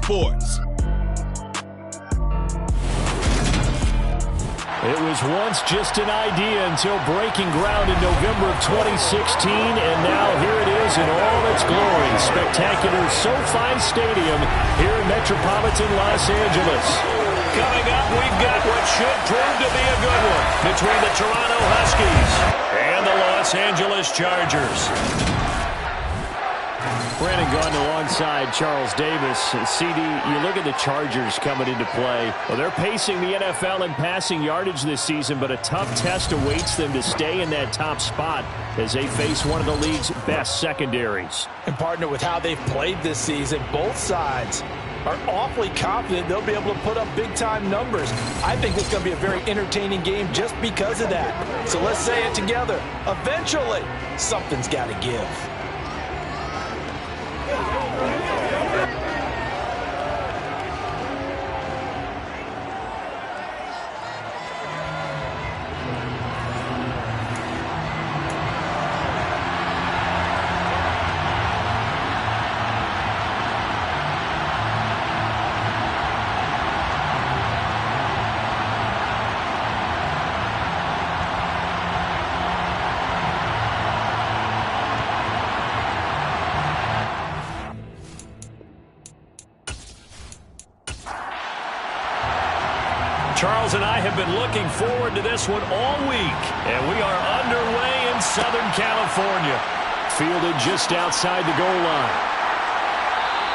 Sports. It was once just an idea until breaking ground in November of 2016, and now here it is in all its glory. Spectacular SoFi Stadium here in metropolitan Los Angeles. Coming up, we've got what should prove to be a good one between the Toronto Huskies and the Los Angeles Chargers. Brandon Gaudin alongside Charles Davis. CD, you look at the Chargers coming into play. Well, they're pacing the NFL in passing yardage this season, but a tough test awaits them to stay in that top spot as they face one of the league's best secondaries. And partner with how they've played this season, both sides are awfully confident they'll be able to put up big-time numbers. I think it's going to be a very entertaining game just because of that. So let's say it together. Eventually, something's got to give. Charles and I have been looking forward to this one all week, and we are underway in Southern California. Fielded just outside the goal line.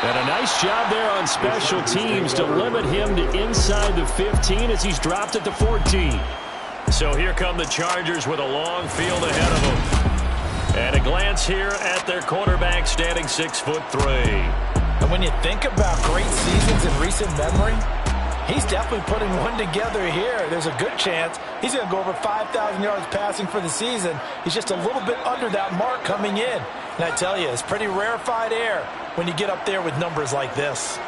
And a nice job there on special teams to limit him to inside the 15 as he's dropped at the 14. So here come the Chargers with a long field ahead of them. And a glance here at their quarterback standing 6'3". And when you think about great seasons in recent memory, he's definitely putting one together here. There's a good chance he's going to go over 5,000 yards passing for the season. He's just a little bit under that mark coming in. And I tell you, it's pretty rarefied air when you get up there with numbers like this.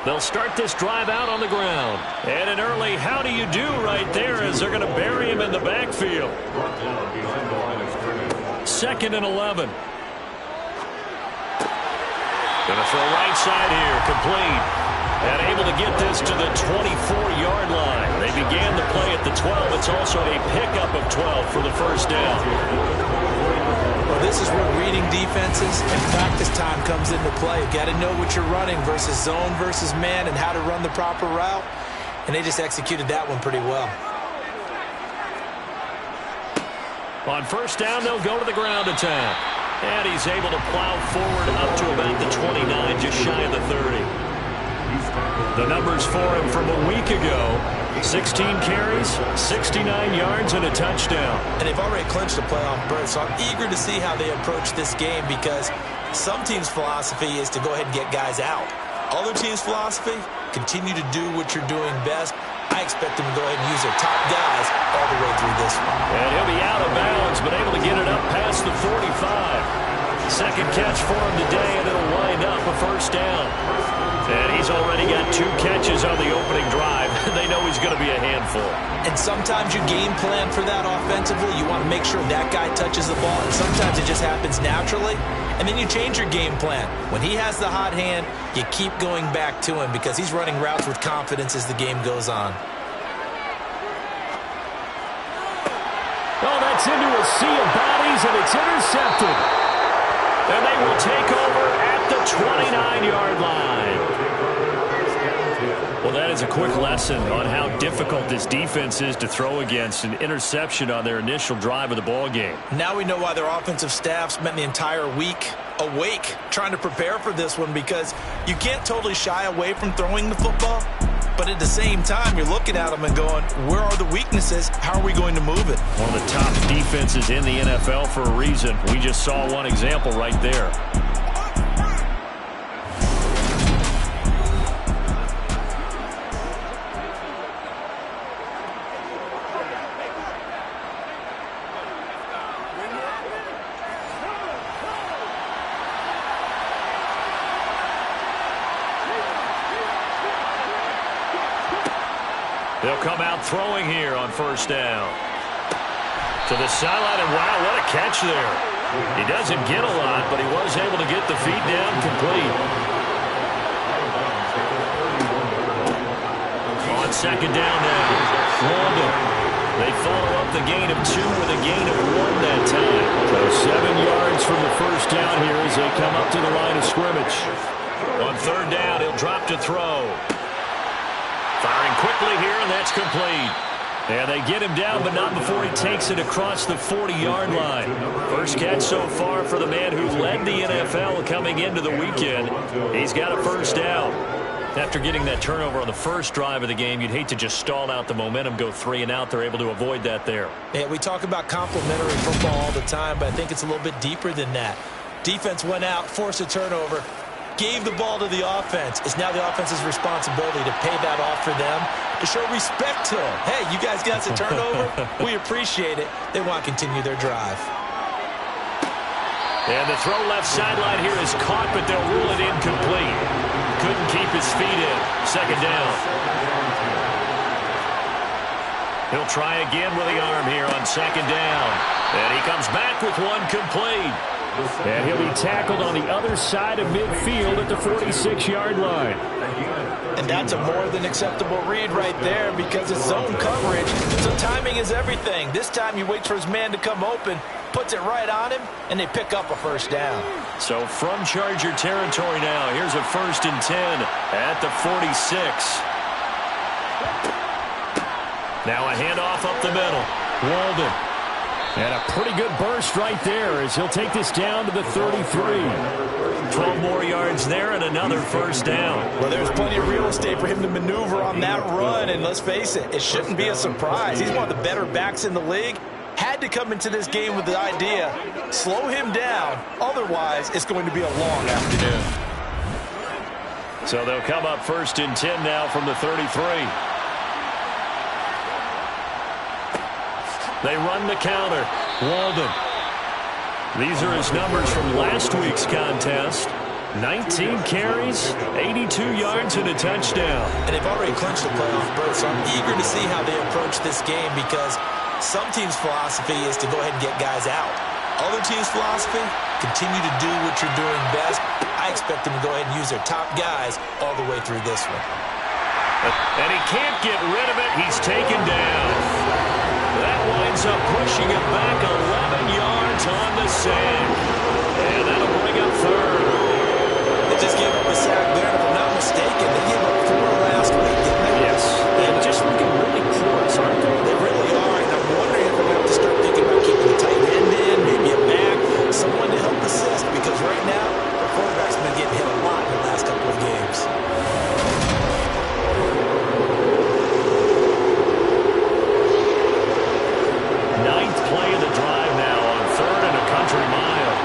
They'll start this drive out on the ground. And an early how do you do right there as they're going to bury him in the backfield. 2nd and 11. Going to throw right side here, complete. And able to get this to the 24-yard line. They began the play at the 12. It's also a pickup of 12 for the first down. Well, this is where reading defenses and practice time comes into play. You've got to know what you're running versus zone versus man and how to run the proper route. And they just executed that one pretty well. On first down, they'll go to the ground attack. And he's able to plow forward up to about the 29, just shy of the 30. The numbers for him from a week ago: 16 carries, 69 yards, and a touchdown. And they've already clinched a playoff berth, so I'm eager to see how they approach this game because some teams' philosophy is to go ahead and get guys out. Other teams' philosophy, continue to do what you're doing best. I expect them to go ahead and use their top guys all the way through this one. And he'll be out of bounds, but able to get it up past the 45. Second catch for him today, and it'll wind up a first down. And he's already got 2 catches on the opening drive. They know he's going to be a handful. And sometimes you game plan for that offensively. You want to make sure that guy touches the ball. And sometimes it just happens naturally. And then you change your game plan. When he has the hot hand, you keep going back to him because he's running routes with confidence as the game goes on. Oh, that's into a sea of bodies, and it's intercepted. And they will take over at the 29-yard line. Well, that is a quick lesson on how difficult this defense is to throw against. An interception on their initial drive of the ball game. Now we know why their offensive staff spent the entire week awake trying to prepare for this one, because you can't totally shy away from throwing the football. But at the same time, you're looking at them and going, where are the weaknesses? How are we going to move it? One of the top defenses in the NFL for a reason. We just saw one example right there. They'll come out throwing here on first down. To the sideline, and wow, what a catch there. He doesn't get a lot, but he was able to get the feet down complete. On second down now, Walden. They follow up the gain of 2 with a gain of 1 that time. So 7 yards from the first down here as they come up to the line of scrimmage. On third down, he'll drop to throw. Firing quickly here, and that's complete. And they get him down, but not before he takes it across the 40-yard line. First catch so far for the man who led the NFL coming into the weekend. He's got a first down. After getting that turnover on the first drive of the game, you'd hate to just stall out the momentum, go 3 and out. They're able to avoid that there. Yeah, we talk about complementary football all the time, but I think it's a little bit deeper than that. Defense went out, forced a turnover, gave the ball to the offense. It's now the offense's responsibility to pay that off for them, to show respect to them. Hey, you guys got us a turnover. We appreciate it. They want to continue their drive. And the throw left sideline here is caught, but they'll rule it incomplete. Couldn't keep his feet in. Second down. He'll try again with the arm here on second down. And he comes back with one complete. And he'll be tackled on the other side of midfield at the 46-yard line. And that's a more than acceptable read right there because it's zone coverage. So timing is everything. This time he waits for his man to come open, puts it right on him, and they pick up a first down. So from Charger territory now, here's a 1st and 10 at the 46. Now a handoff up the middle. Walden. And a pretty good burst right there as he'll take this down to the 33. 12 more yards there and another first down. Well, there's plenty of real estate for him to maneuver on that run, and let's face it, it shouldn't be a surprise. He's one of the better backs in the league. Had to come into this game with the idea, slow him down, otherwise it's going to be a long afternoon. So they'll come up 1st and 10 now from the 33. They run the counter. Walden. These are his numbers from last week's contest. 19 carries, 82 yards, and a touchdown. And they've already clinched the playoff berth, so I'm eager to see how they approach this game because some teams' philosophy is to go ahead and get guys out. Other teams' philosophy, continue to do what you're doing best. I expect them to go ahead and use their top guys all the way through this one. And he can't get rid of it. He's taken down. That winds up pushing it back 11 yards on the sack. And that'll bring up 3rd. They just gave up a sack there, if I'm not mistaken. They gave up 4 last week, didn't they? Yes. And just looking really porous, aren't they? They really are, and I'm wondering if they're going to have to start thinking about keeping the tight end in, maybe a back, someone to help assist, because right now, the quarterback's been getting hit a lot in the last couple of games. Ninth play of the drive now on 3rd and a country mile.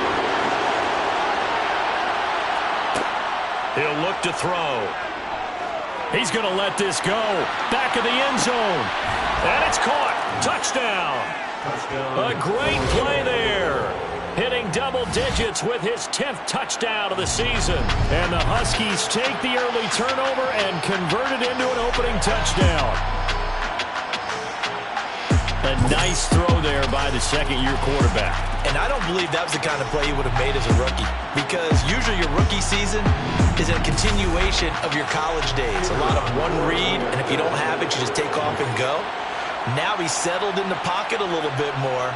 He'll look to throw. He's going to let this go. Back of the end zone. And it's caught. Touchdown. A great play there. Hitting double digits with his 10th touchdown of the season. And the Huskies take the early turnover and convert it into an opening touchdown. A nice throw there by the second-year quarterback. And I don't believe that was the kind of play he would have made as a rookie, because usually your rookie season is a continuation of your college days. A lot of one read, and if you don't have it, you just take off and go. Now he's settled in the pocket a little bit more,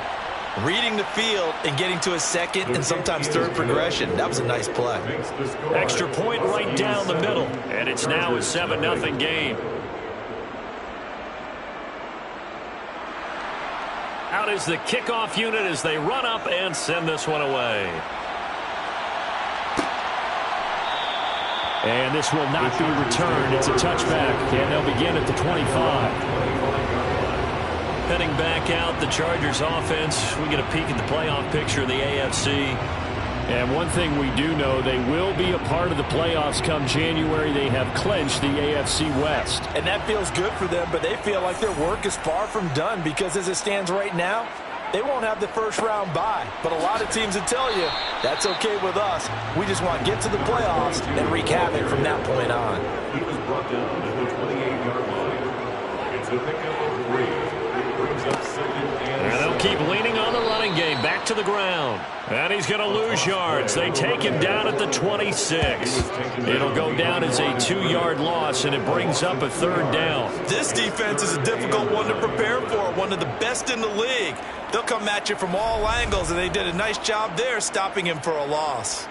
reading the field and getting to a second and sometimes third progression. That was a nice play. Extra point right down the middle, and it's now a 7-0 game. Out is the kickoff unit as they run up and send this one away. And this will not be returned. It's a touchback, and they'll begin at the 25. Heading back out, the Chargers offense. We get a peek at the playoff picture of the AFC. And one thing we do know, they will be a part of the playoffs come January. They have clinched the AFC West. And that feels good for them, but they feel like their work is far from done because as it stands right now, they won't have the first-round bye. But a lot of teams will tell you, that's okay with us. We just want to get to the playoffs and wreak havoc from that point on. He was brought down to the 28-yard line. It's a pickup of 3. And they'll keep leaning on the running game. Back to the ground. And he's going to lose yards. They take him down at the 26. It'll go down as a 2-yard loss, and it brings up a 3rd down. This defense is a difficult one to prepare for, one of the best in the league. They'll come at you from all angles, and they did a nice job there stopping him for a loss.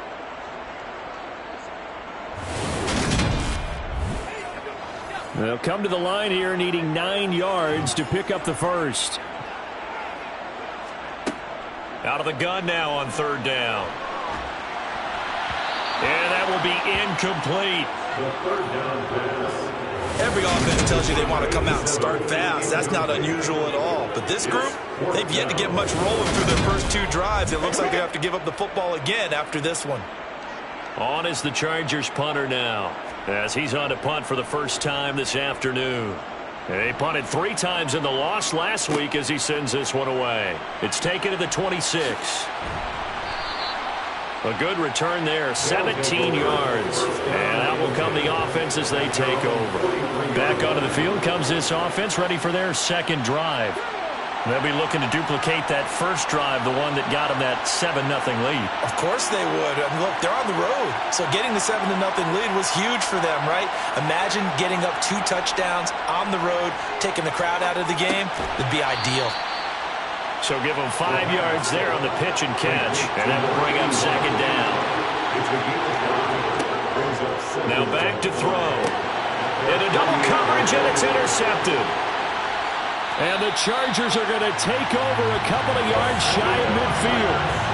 They'll come to the line here needing 9 yards to pick up the first. Out of the gun now on 3rd down. And that will be incomplete. Every offense tells you they want to come out and start fast. That's not unusual at all. But this group, they've yet to get much rolling through their first 2 drives. It looks like they have to give up the football again after this one. On is the Chargers punter now, as he's on to punt for the first time this afternoon. He punted 3 times in the loss last week as he sends this one away. It's taken to the 26. A good return there, 17 yards. And out will come the offense as they take over. Back onto the field comes this offense, ready for their 2nd drive. They'll be looking to duplicate that first drive, the one that got them that 7-0 lead. Of course they would. I mean, look, they're on the road. So getting the 7-0 lead was huge for them, right? Imagine getting up 2 touchdowns on the road, taking the crowd out of the game. It'd be ideal. So give them 5 yards there on the pitch and catch, and that will bring up 2nd down. Now back to throw. And a double coverage, and it's intercepted. And the Chargers are going to take over a couple of yards shy of midfield.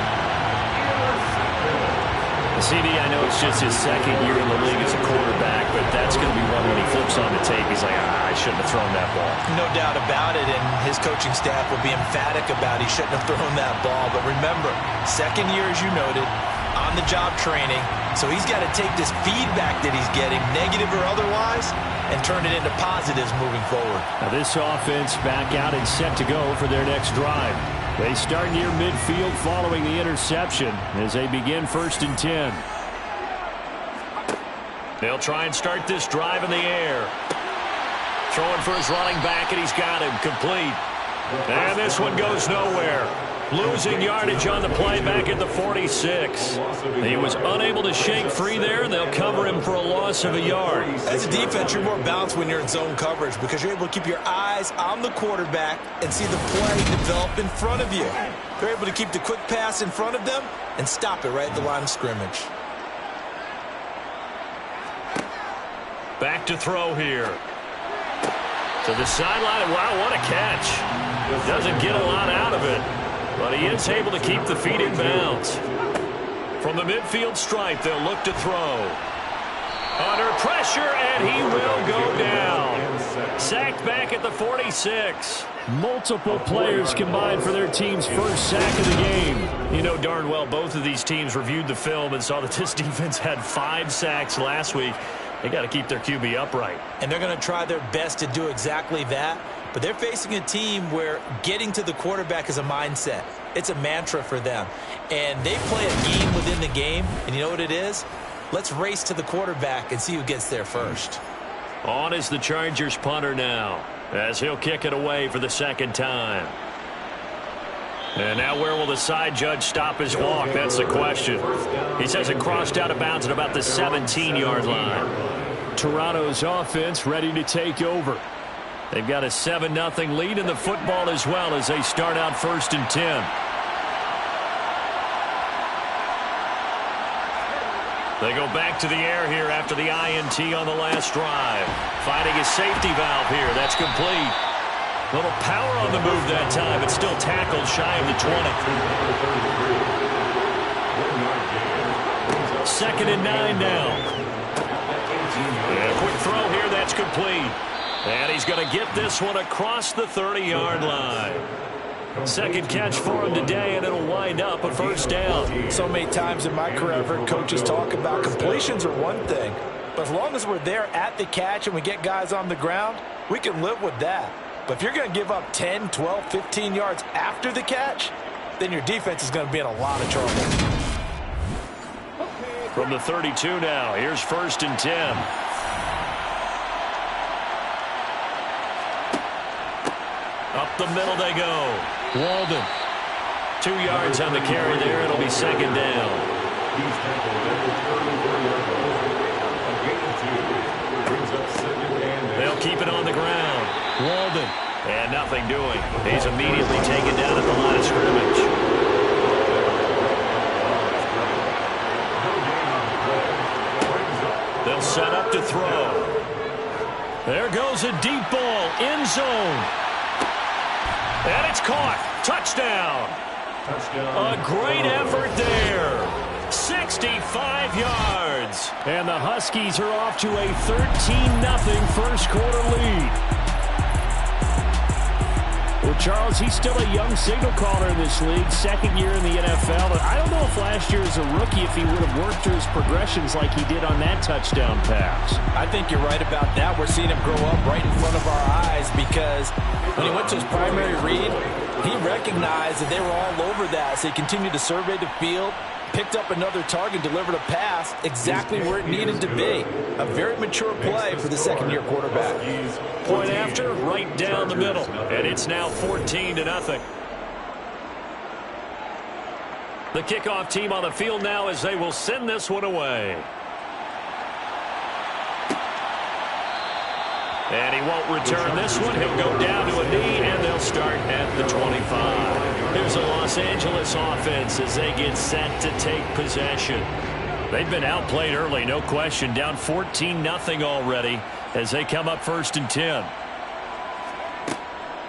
CD, I know it's just his 2nd year in the league as a quarterback, but that's going to be one when he flips on the tape. He's like, I shouldn't have thrown that ball. No doubt about it, and his coaching staff will be emphatic about he shouldn't have thrown that ball. But remember, 2nd year, as you noted, on-the-job training. So he's got to take this feedback that he's getting, negative or otherwise, and turn it into positives moving forward. Now this offense back out and set to go for their next drive. They start near midfield following the interception as they begin 1st and 10. They'll try and start this drive in the air. Throwing for his running back, and he's got him complete. And this one goes nowhere. Losing yardage on the play back at the 46. He was unable to shake free there, and they'll cover him for a loss of a yard. As a defense, you're more balanced when you're in zone coverage because you're able to keep your eyes on the quarterback and see the play develop in front of you. They're able to keep the quick pass in front of them and stop it right at the line of scrimmage. Back to throw here. To the sideline. Wow, what a catch. Doesn't get a lot out of it, but he is able to keep the feet in bounds. From the midfield stripe, they'll look to throw. Under pressure, and he will go down. Sacked back at the 46. Multiple players combined for their team's first sack of the game. You know darn well both of these teams reviewed the film and saw that this defense had 5 sacks last week. They got to keep their QB upright. And they're going to try their best to do exactly that. But they're facing a team where getting to the quarterback is a mindset. It's a mantra for them. And they play a game within the game. And you know what it is? Let's race to the quarterback and see who gets there first. On is the Chargers punter now, as he'll kick it away for the 2nd time. And now where will the side judge stop his walk? That's the question. He says it crossed out of bounds at about the 17-yard line. Toronto's offense ready to take over. They've got a 7-0 lead in the football as well as they start out 1st and 10. They go back to the air here after the INT on the last drive. Finding a safety valve here. That's complete. A little power on the move that time, but still tackled shy of the 20. 2nd and 9 now. And a quick throw here. That's complete. And he's going to get this one across the 30-yard line. 2nd catch for him today, and it'll wind up a 1st down. So many times in my career, I've heard coaches talk about completions are one thing. But as long as we're there at the catch and we get guys on the ground, we can live with that. But if you're going to give up 10, 12, 15 yards after the catch, then your defense is going to be in a lot of trouble. From the 32 now, here's 1st and 10. Up the middle they go. Walden. 2 yards on the carry there. It'll be second down. They'll keep it on the ground. Walden. And nothing doing. He's immediately taken down at the line of scrimmage. They'll set up to throw. There goes a deep ball. End zone. And it's caught. Touchdown. A great effort there. 65 yards. And the Huskies are off to a 13-0 first quarter lead. Well, Charles, he's still a young signal caller in this league, second year in the NFL. But I don't know if last year as a rookie, if he would have worked through his progressions like he did on that touchdown pass. I think you're right about that. We're seeing him grow up right in front of our eyes because when he went to his primary read, he recognized that they were all over that. So he continued to survey the field, picked up another target, delivered a pass exactly where it needed to be. A very mature play for the second-year quarterback. Point after, right down the middle. And it's now 14-0. The kickoff team on the field now as they will send this one away. And he won't return this one. He'll go down to a knee, and they'll start at the 25. Here's a Los Angeles offense as they get set to take possession. They've been outplayed early, no question. Down 14-0 already as they come up 1st and 10.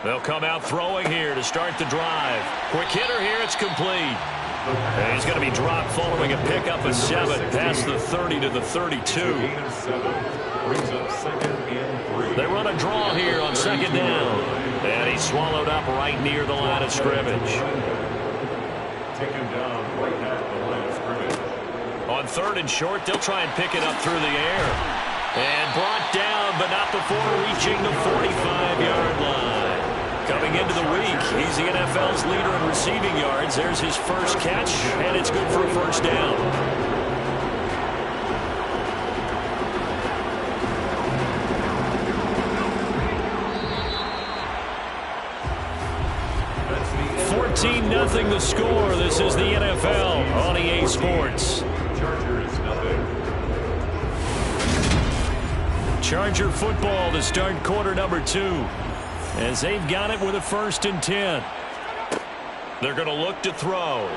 They'll come out throwing here to start the drive. Quick hitter here, it's complete. And he's going to be dropped following a pickup of 7 past the 30 to the 32. They run a draw here on second down. And he's swallowed up right near the line of scrimmage. Take him down right at the line of scrimmage. On 3rd and short, they'll try and pick it up through the air. And brought down, but not before reaching the 45-yard line. Coming into the week, he's the NFL's leader in receiving yards. There's his first catch, and it's good for a first down. Nothing the score. This is the NFL on EA Sports. Chargers nothing. Charger football to start quarter number 2 as they've got it with a 1st and 10. They're going to look to throw.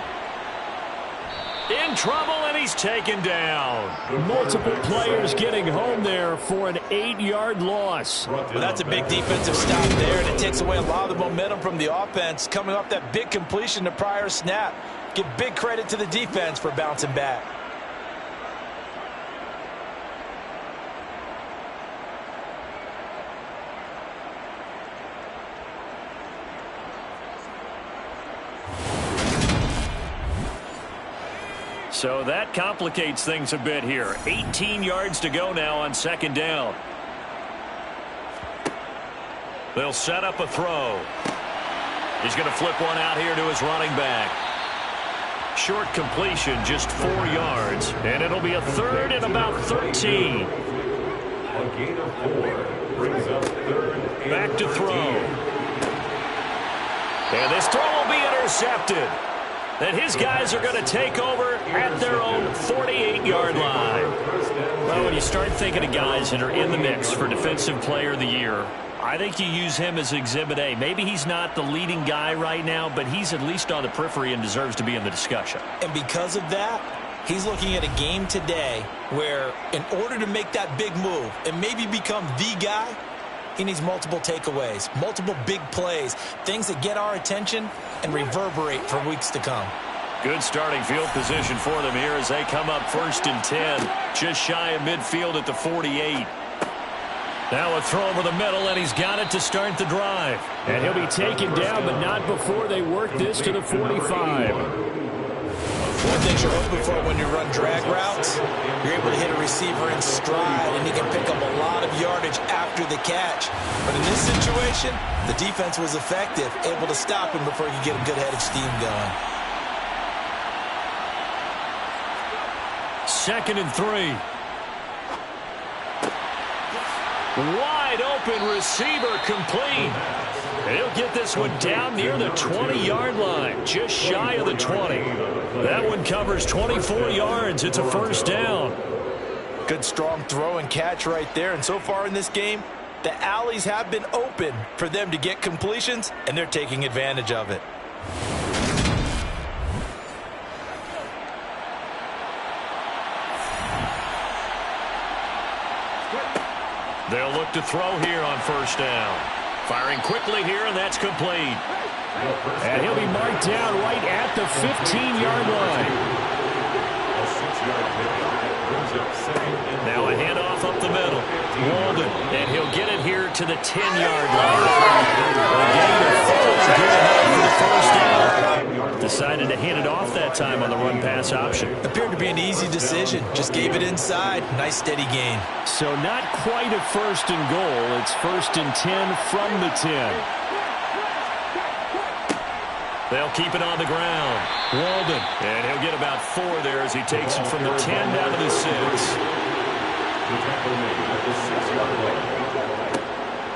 In trouble, and he's taken down. Multiple players getting home there for an 8-yard loss. Well, that's a big defensive stop there, and it takes away a lot of the momentum from the offense. Coming off that big completion the prior snap. Give big credit to the defense for bouncing back. So that complicates things a bit here. 18 yards to go now on second down. They'll set up a throw. He's going to flip one out here to his running back. Short completion, just 4 yards. And it'll be a 3rd and about 13. A gain of 4 brings up 3rd and Back to 13. throw. And this throw will be intercepted. And his guys are going to take over at their own 48-yard line. Well, when you start thinking of guys that are in the mix for Defensive Player of the Year, I think you use him as Exhibit A. Maybe he's not the leading guy right now, but he's at least on the periphery and deserves to be in the discussion. And because of that, he's looking at a game today where in order to make that big move and maybe become the guy, he needs multiple takeaways, multiple big plays, things that get our attention and reverberate for weeks to come. Good starting field position for them here as they come up 1st and 10, just shy of midfield at the 48. Now a throw over the middle, and he's got it to start the drive. And he'll be taken down, but not before they work this to the 45. One thing you're hoping for when you run drag routes, you're able to hit a receiver in stride, and he can pick up a lot of yardage after the catch. But in this situation, the defense was effective, able to stop him before he could get a good head of steam going. 2nd and 3. Wide open receiver complete. He'll get this one down near the 20-yard line, just shy of the 20. That one covers 24 yards. It's a first down. Good strong throw and catch right there. And so far in this game, the alleys have been open for them to get completions, and they're taking advantage of it. They'll look to throw here on first down. Firing quickly here, and that's complete. And he'll be marked down right at the 15-yard line. Now a handoff up the middle. Walden, and he'll get it here to the 10-yard line. Getting the good enough for the first down. Decided to hand it off that time on the run-pass option. Appeared to be an easy decision. Just gave it inside. Nice steady gain. So not quite a first and goal. It's first and 10 from the 10. They'll keep it on the ground. Walden, and he'll get about 4 there as he takes it from the 10 down to the 6.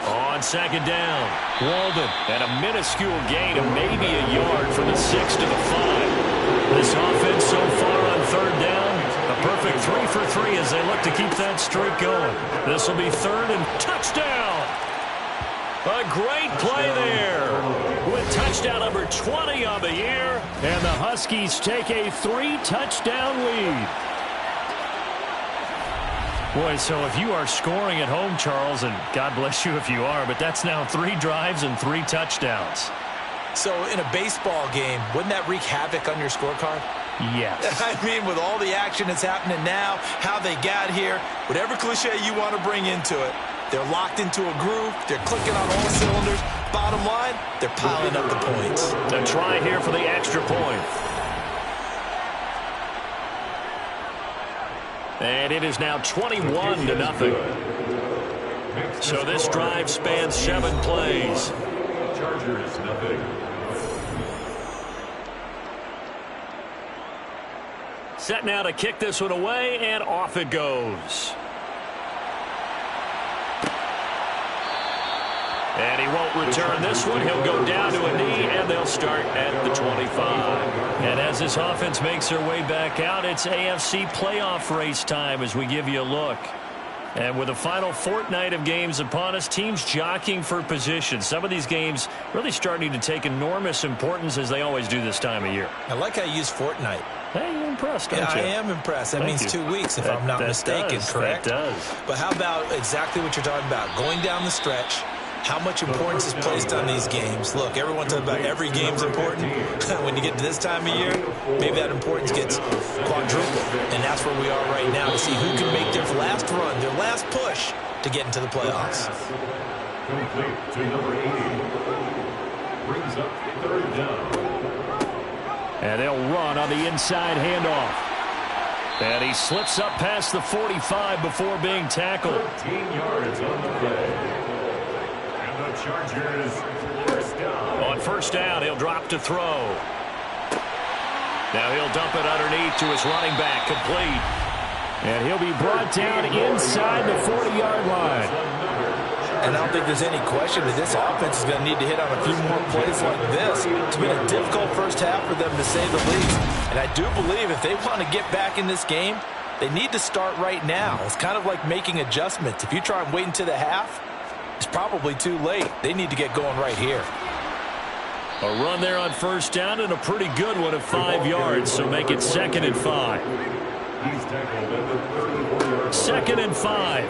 On second down, Walden, and a minuscule gain of maybe a yard from the 6 to the 5. This offense so far on third down, a perfect 3 for 3 as they look to keep that streak going. This will be third and touchdown. A great play there with touchdown number 20 on the year. And the Huskies take a 3-touchdown lead. Boy, so if you are scoring at home, Charles, and God bless you if you are, but that's now 3 drives and 3 touchdowns. So in a baseball game, wouldn't that wreak havoc on your scorecard? Yes. I mean, with all the action that's happening now, how they got here, whatever cliche you want to bring into it, they're locked into a groove. They're clicking on all cylinders. Bottom line, they're piling up the points. A try here for the extra point. And it is now 21-0. So this drive spans 7 plays. Chargers, nothing. Set now to kick this one away, and off it goes. And he won't return this one. He'll go down to a knee, and they'll start at the 25. And as this offense makes their way back out, it's AFC playoff race time as we give you a look. And with the final fortnight of games upon us, teams jockeying for position. Some of these games really starting to take enormous importance as they always do this time of year. I like how you use fortnight. Hey, you're impressed, don't Yeah, you? I am impressed. That Thank means you. 2 weeks, if I'm not mistaken, correct? That does. But how about exactly what you're talking about? Going down the stretch, how much importance is placed on these games. Look, everyone talks about every game's important. When you get to this time of year, maybe that importance gets quadrupled. And that's where we are right now to see who can make their last run, their last push to get into the playoffs. Complete to number 80. Brings up third down. And they'll run on the inside handoff. And he slips up past the 45 before being tackled. 13 yards on the play. And the Chargers first down. On first down, he'll drop to throw. Now he'll dump it underneath to his running back, complete. And he'll be brought down inside the 40-yard line. And I don't think there's any question that this offense is going to need to hit on a few more plays like this. It's been a difficult first half for them, to say the least. And I do believe if they want to get back in this game, they need to start right now. It's kind of like making adjustments. If you try and wait until the half, it's probably too late. They need to get going right here. A run there on first down, and a pretty good one of 5 yards, so make it 2nd and 5. He's tackled at the 34-yard line. 2nd and 5.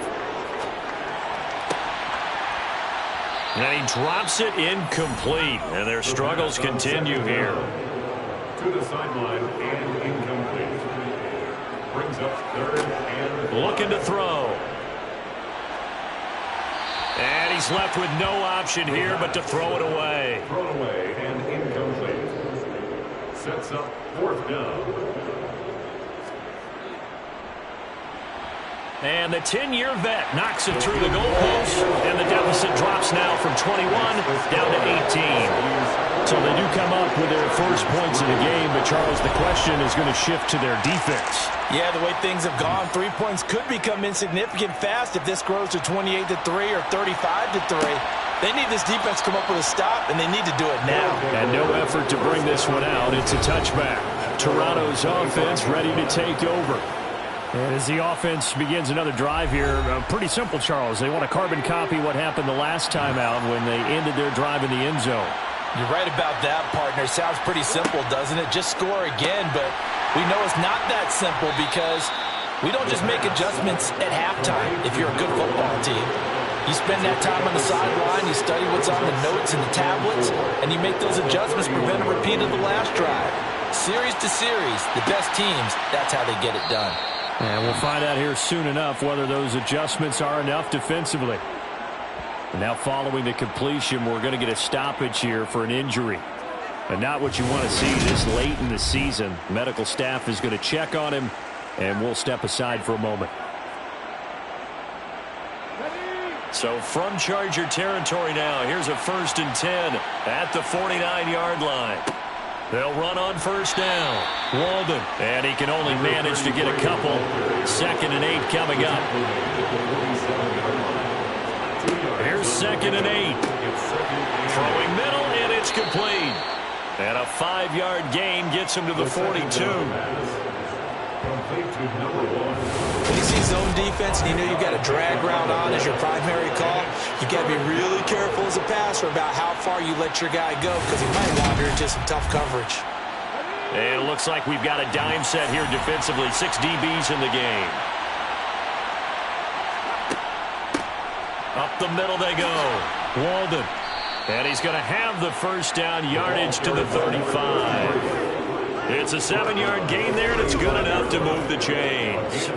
And he drops it incomplete, and their struggles continue here. To the sideline and incomplete. Brings up third and Looking to throw. And he's left with no option here but to throw it away. thrown away and incomplete. Sets up fourth down. And the 10-year vet knocks it through the goalpost, and the deficit drops now from 21 down to 18. So they do come up with their first points of the game, but Charles, the question is going to shift to their defense. Yeah, the way things have gone, 3 points could become insignificant fast if this grows to 28-3 or 35-3. They need this defense to come up with a stop, and they need to do it now. And no effort to bring this one out. It's a touchback. Toronto's offense ready to take over. And as the offense begins another drive here, pretty simple, Charles. They want to carbon copy what happened the last time out when they ended their drive in the end zone. You're right about that, partner. Sounds pretty simple, doesn't it? Just score again, but we know it's not that simple because we don't just make adjustments at halftime if you're a good football team. You spend that time on the sideline, you study what's on the notes and the tablets, and you make those adjustments to prevent a repeat of the last drive. Series to series, the best teams, that's how they get it done. And we'll find out here soon enough whether those adjustments are enough defensively. And now following the completion, we're going to get a stoppage here for an injury. And not what you want to see this late in the season. Medical staff is going to check on him, and we'll step aside for a moment. So from Charger territory now, here's a 1st and 10 at the 49-yard line. They'll run on first down. Walden, and he can only manage to get a couple. 2nd and 8 coming up. Here's 2nd and 8. Throwing middle, and it's complete. And a 5-yard gain gets him to the 42. When you see zone defense and you know you've got a drag route on as your primary call, you've got to be really careful as a passer about how far you let your guy go because he might wander into some tough coverage. And it looks like we've got a dime set here defensively. 6 DBs in the game. Up the middle they go. Walden. And he's going to have the first down, yardage to the 35. It's a 7-yard gain there, and it's good enough to move the chains.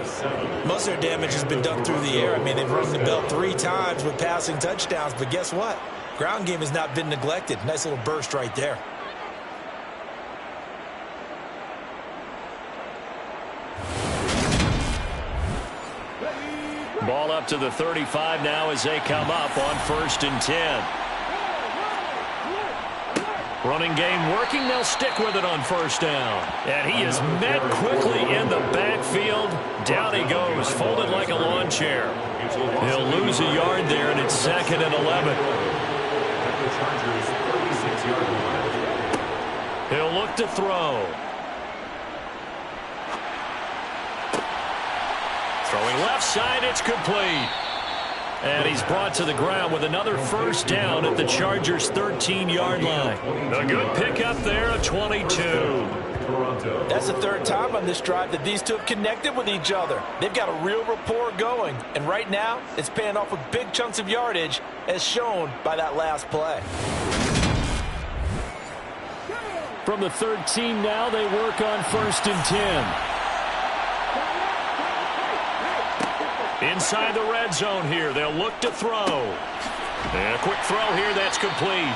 Most of their damage has been done through the air. I mean, they've rung the bell 3 times with passing touchdowns, but guess what? Ground game has not been neglected. Nice little burst right there. Ball up to the 35 now as they come up on 1st and 10. Running game working. They'll stick with it on first down. And he is met quickly in the backfield. Down he goes, folded like a lawn chair. He'll lose a yard there, and it's 2nd and 11. He'll look to throw. Throwing left side, it's complete. And he's brought to the ground with another first down at the Chargers' 13-yard line. A good pickup there, a 22. That's the 3rd time on this drive that these two have connected with each other. They've got a real rapport going. And right now, it's paying off with big chunks of yardage, as shown by that last play. From the 13 now, they work on 1st and 10. Inside the red zone here, they'll look to throw. And a quick throw here, that's complete.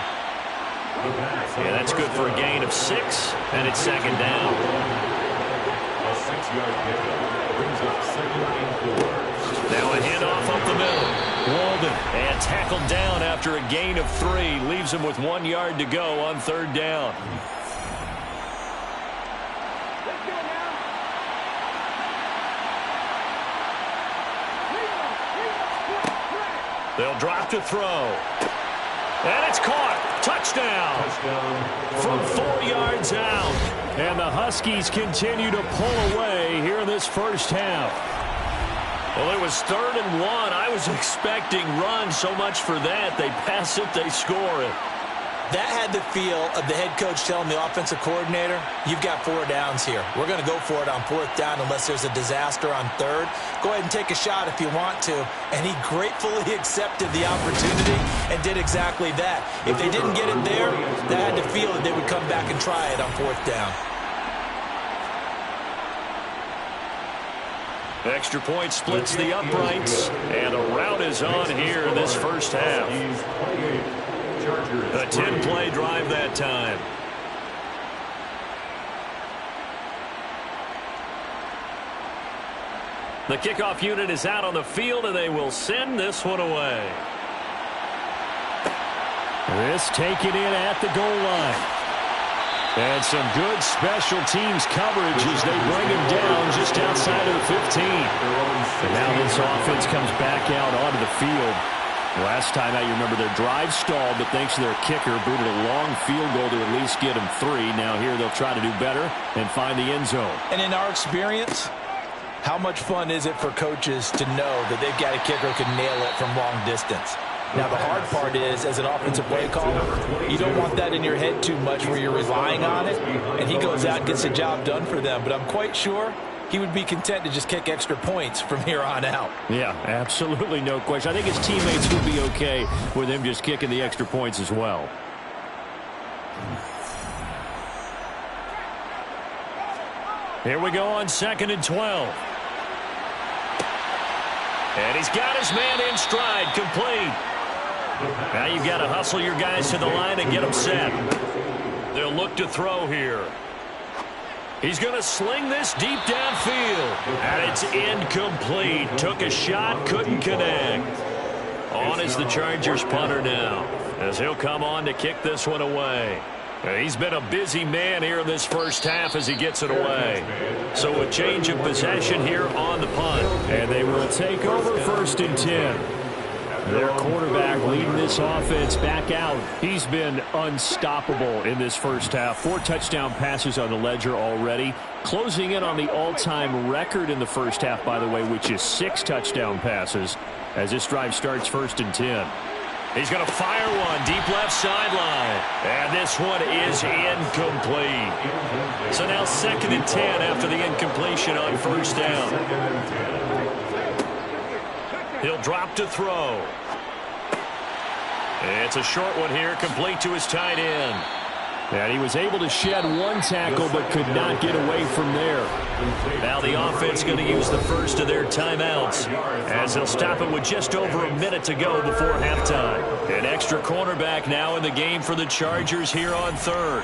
Yeah, that's good for a gain of 6, and it's 2nd down. A 6-yard pickup brings up 2nd and 4. Now a handoff up the middle. Walden, and tackled down after a gain of 3. Leaves him with 1 yard to go on 3rd down. They'll drop to throw. And it's caught. Touchdown. From 4 yards out. And the Huskies continue to pull away here in this first half. Well, it was 3rd and 1. I was expecting run, so much for that. They pass it, they score it. That had the feel of the head coach telling the offensive coordinator, you've got 4 downs here. We're going to go for it on 4th down unless there's a disaster on 3rd. Go ahead and take a shot if you want to. And he gratefully accepted the opportunity and did exactly that. If they didn't get it there, they had to feel that they would come back and try it on 4th down. Extra point splits the uprights. And a rout is on here in this first half. A 10-play drive that time. The kickoff unit is out on the field, and they will send this one away. This taken in at the goal line. And some good special teams coverage as they bring him down just outside of the 15. And now this offense comes back out onto the field. Last time out, you remember their drive stalled, but thanks to their kicker, booted a long field goal to at least get them 3. Now here they'll try to do better and find the end zone. And in our experience, how much fun is it for coaches to know that they've got a kicker who can nail it from long distance? Now, the hard part is, as an offensive play caller, you don't want that in your head too much where you're relying on it, and he goes out and gets the job done for them. But I'm quite sure he would be content to just kick extra points from here on out. Yeah, absolutely no question. I think his teammates would be okay with him just kicking the extra points as well. Here we go on 2nd and 12. And he's got his man in stride, complete. Now you've got to hustle your guys to the line and get them set. They'll look to throw here. He's going to sling this deep downfield. And it's incomplete. Took a shot, couldn't connect. On is the Chargers punter now, as he'll come on to kick this one away. He's been a busy man here in this first half as he gets it away. So a change of possession here on the punt. And they will take over 1st and 10. Their quarterback leading this offense back out. He's been unstoppable in this first half. 4 touchdown passes on the ledger already. Closing in on the all-time record in the first half, by the way, which is 6 touchdown passes as this drive starts 1st and 10. He's going to fire one deep left sideline. And this one is incomplete. So now 2nd and 10 after the incompletion on 1st down. He'll drop to throw. It's a short one here, complete to his tight end. And he was able to shed 1 tackle but could not get away from there. Now the offense going to use the first of their timeouts as they'll stop it with just over a minute to go before halftime. An extra cornerback now in the game for the Chargers here on 3rd.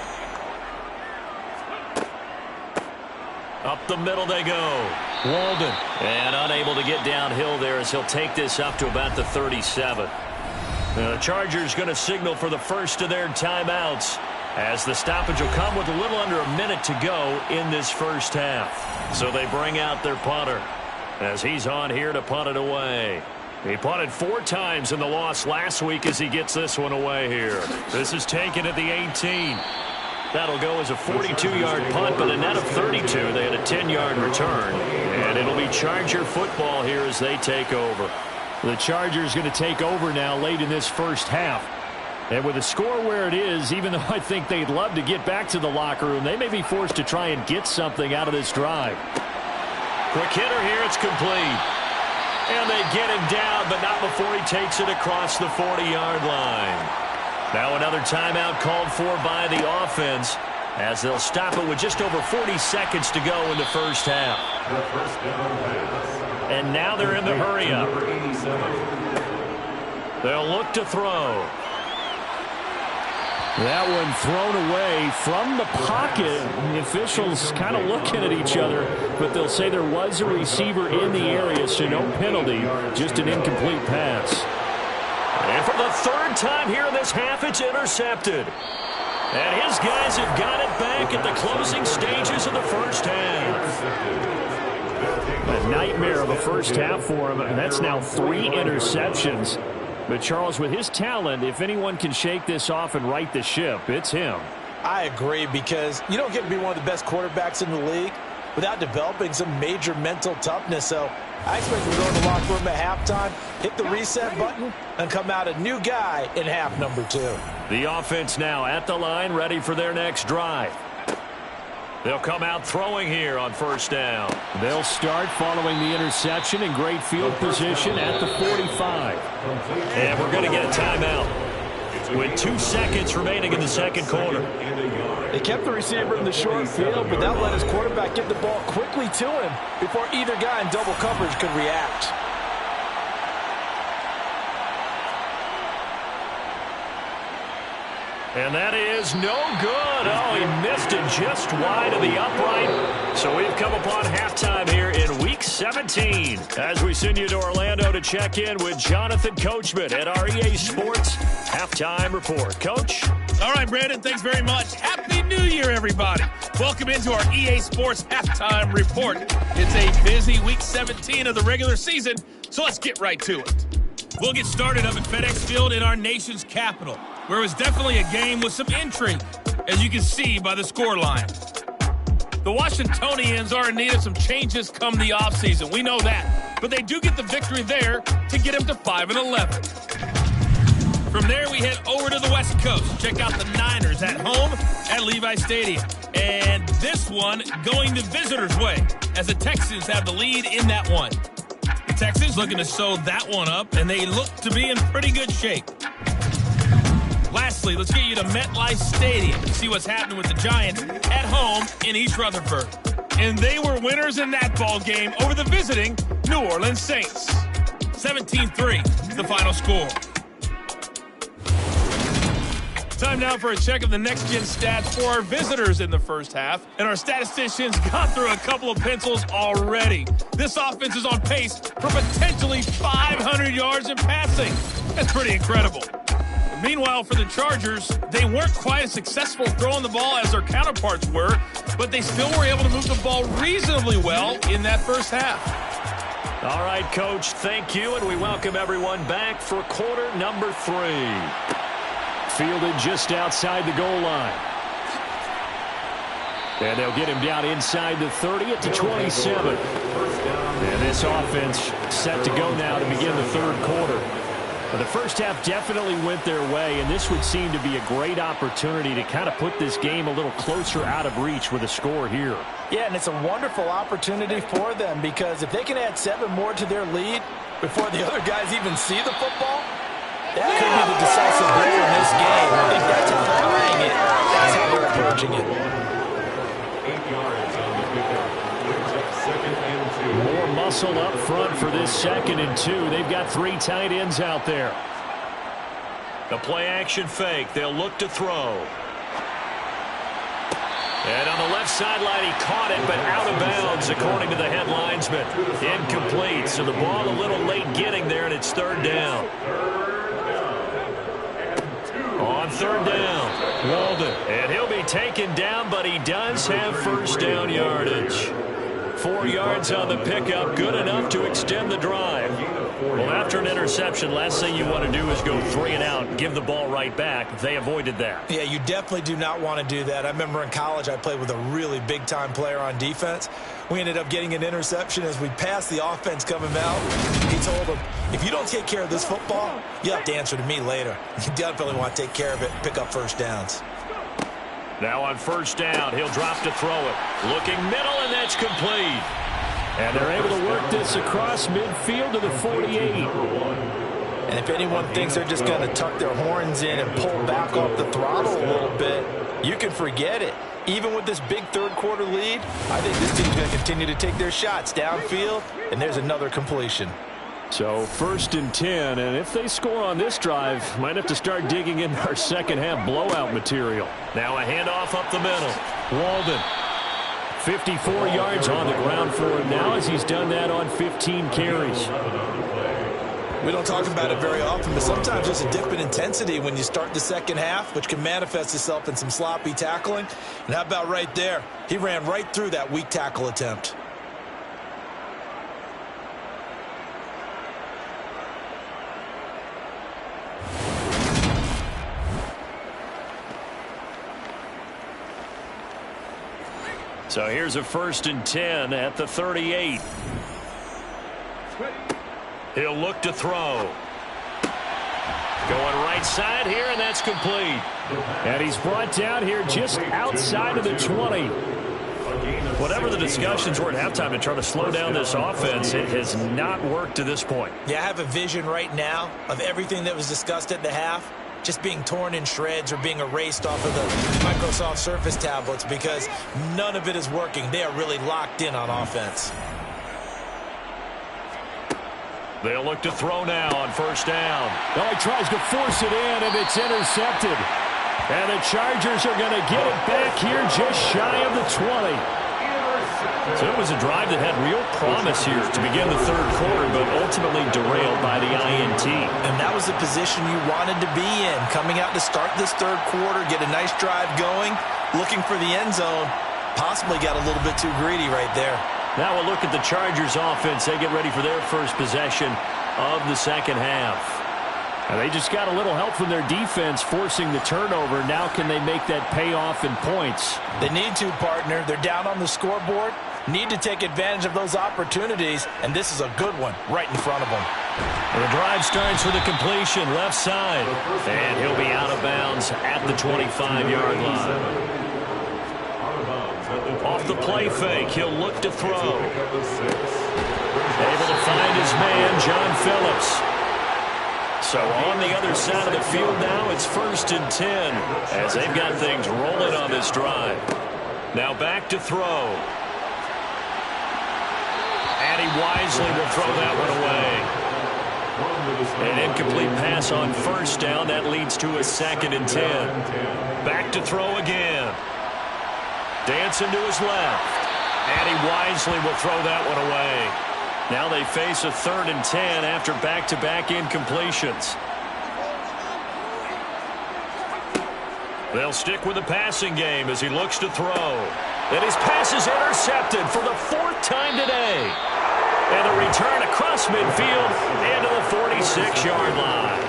Up the middle they go. Walden. And unable to get downhill there as he'll take this up to about the 37. Now the Chargers going to signal for the first of their timeouts, as the stoppage will come with a little under a minute to go in this first half. So they bring out their punter as he's on here to punt it away. He punted 4 times in the loss last week as he gets this one away here. This is taken at the 18. That'll go as a 42-yard punt, but a net of 32. They had a 10-yard return. And it'll be Charger football here as they take over. The Chargers going to take over now late in this first half. And with the score where it is, even though I think they'd love to get back to the locker room, they may be forced to try and get something out of this drive. Quick hitter here, it's complete. And they get him down, but not before he takes it across the 40-yard line. Now another timeout called for by the offense, as they'll stop it with just over 40 seconds to go in the first half. And now they're in the hurry-up. They'll look to throw. That one thrown away from the pocket. The officials kind of looking at each other, but they'll say there was a receiver in the area, so no penalty, just an incomplete pass. And for the 3rd time here in this half, it's intercepted. And his guys have got it back at the closing stages of the first half. A nightmare of a first half for him, and that's now 3 interceptions. But, Charles, with his talent, if anyone can shake this off and right the ship, it's him. I agree, because you don't get to be one of the best quarterbacks in the league without developing some major mental toughness. So I expect him to go in the locker room at halftime, hit the reset button, and come out a new guy in half number 2. The offense now at the line, ready for their next drive. They'll come out throwing here on 1st down. They'll start following the interception in great field position at the 45. And we're going to get a timeout with 2 seconds remaining in the 2nd quarter. They kept the receiver in the short field, but that let his quarterback get the ball quickly to him before either guy in double coverage could react. And that is no good. Oh, he missed it just wide of the upright. So we've come upon halftime here in Week Week 17. As we send you to Orlando to check in with Jonathan Coachman at our EA Sports Halftime Report. Coach? All right, Brandon, thanks very much. Happy New Year, everybody. Welcome into our EA Sports Halftime Report. It's a busy Week 17 of the regular season, so let's get right to it. We'll get started up at FedEx Field in our nation's capital, where it was definitely a game with some intrigue, as you can see by the scoreline. The Washingtonians are in need of some changes come the offseason. We know that. But they do get the victory there to get them to 5-11. From there, we head over to the West Coast. Check out the Niners at home at Levi Stadium. And this one going the visitors' way, as the Texans have the lead in that one. The Texans looking to sew that one up, and they look to be in pretty good shape. Lastly, let's get you to MetLife Stadium to see what's happening with the Giants at home in East Rutherford. And they were winners in that ball game over the visiting New Orleans Saints. 17-3, the final score. Time now for a check of the next-gen stats for our visitors in the first half. And our statisticians got through a couple of pencils already. This offense is on pace for potentially 500 yards in passing. That's pretty incredible. Meanwhile, for the Chargers, they weren't quite as successful throwing the ball as their counterparts were, but they still were able to move the ball reasonably well in that first half. All right, Coach, thank you, and we welcome everyone back for quarter number 3. Fielded just outside the goal line. And they'll get him down inside the 30 at the 27. And this offense set to go now to begin the third quarter. But the first half definitely went their way, and this would seem to be a great opportunity to kind of put this game a little closer out of reach with a score here. Yeah, and it's a wonderful opportunity for them, because if they can add 7 more to their lead before the other guys even see the football, that could be the decisive blow in this game. I think that's how they're eyeing it. That's how they're approaching it. 8 yards on the pickup. Brings up 2nd and 2. More muscle up front for this 2nd and 2. They've got 3 tight ends out there. The play-action fake. They'll look to throw. And on the left sideline, he caught it, but out of bounds, according to the head linesman. Incomplete, so the ball a little late getting there, and it's 3rd down. On 3rd down, Walden. And he'll be taken down, but he does have first down yardage. 4 yards on the pickup, good enough to extend the drive. Well, after an interception, last thing you want to do is go 3 and out and give the ball right back. They avoided that. Yeah, you definitely do not want to do that. I remember in college I played with a really big-time player on defense. We ended up getting an interception as we passed the offense coming out. He told him, if you don't take care of this football, you have to answer to me later. You definitely want to take care of it and pick up first downs. Now on first down, he'll drop to throw it. Looking middle, and that's complete. And they're able to work this across midfield to the 48. And if anyone thinks they're just going to tuck their horns in and pull back off the throttle a little bit, you can forget it. Even with this big third quarter lead, I think this team's going to continue to take their shots downfield, and there's another completion. So 1st and 10, and if they score on this drive, might have to start digging in our second half blowout material. Now a handoff up the middle. Walden, 54 yards on the ground for him now, as he's done that on 15 carries. We don't talk about it very often, but sometimes there's a dip in intensity when you start the second half, which can manifest itself in some sloppy tackling. And how about right there? He ran right through that weak tackle attempt. So here's a 1st and 10 at the 38. He'll look to throw. Going right side here, and that's complete. And he's brought down here just outside of the 20. Whatever the discussions were at halftime to try to slow down this offense, it has not worked to this point. Yeah, I have a vision right now of everything that was discussed at the half just being torn in shreds or being erased off of the Microsoft Surface tablets, because none of it is working. They are really locked in on offense. They'll look to throw now on first down. Well, he tries to force it in, and it's intercepted. And the Chargers are going to get it back here just shy of the 20. So it was a drive that had real promise here to begin the third quarter, but ultimately derailed by the INT. And that was the position you wanted to be in. Coming out to start this third quarter, get a nice drive going, looking for the end zone. Possibly got a little bit too greedy right there. Now we'll look at the Chargers offense. They get ready for their first possession of the second half. Now they just got a little help from their defense forcing the turnover. Now can they make that pay off in points? They need to, partner. They're down on the scoreboard. Need to take advantage of those opportunities, and this is a good one right in front of them. Well, the drive starts with a completion left side, and he'll be out of bounds at the 25-yard line. Off the play fake, he'll look to throw. Able to find his man, John Phillips. So on the other side of the field now, it's 1st and 10 as they've got things rolling on this drive. Now back to throw. And he wisely will throw that one away. An incomplete pass on 1st down. That leads to a 2nd and 10. Back to throw again. Dancing to his left. And he wisely will throw that one away. Now they face a 3rd and 10 after back-to-back incompletions. They'll stick with the passing game as he looks to throw. And his pass is intercepted for the 4th time today. And the return across midfield into the 46-yard line.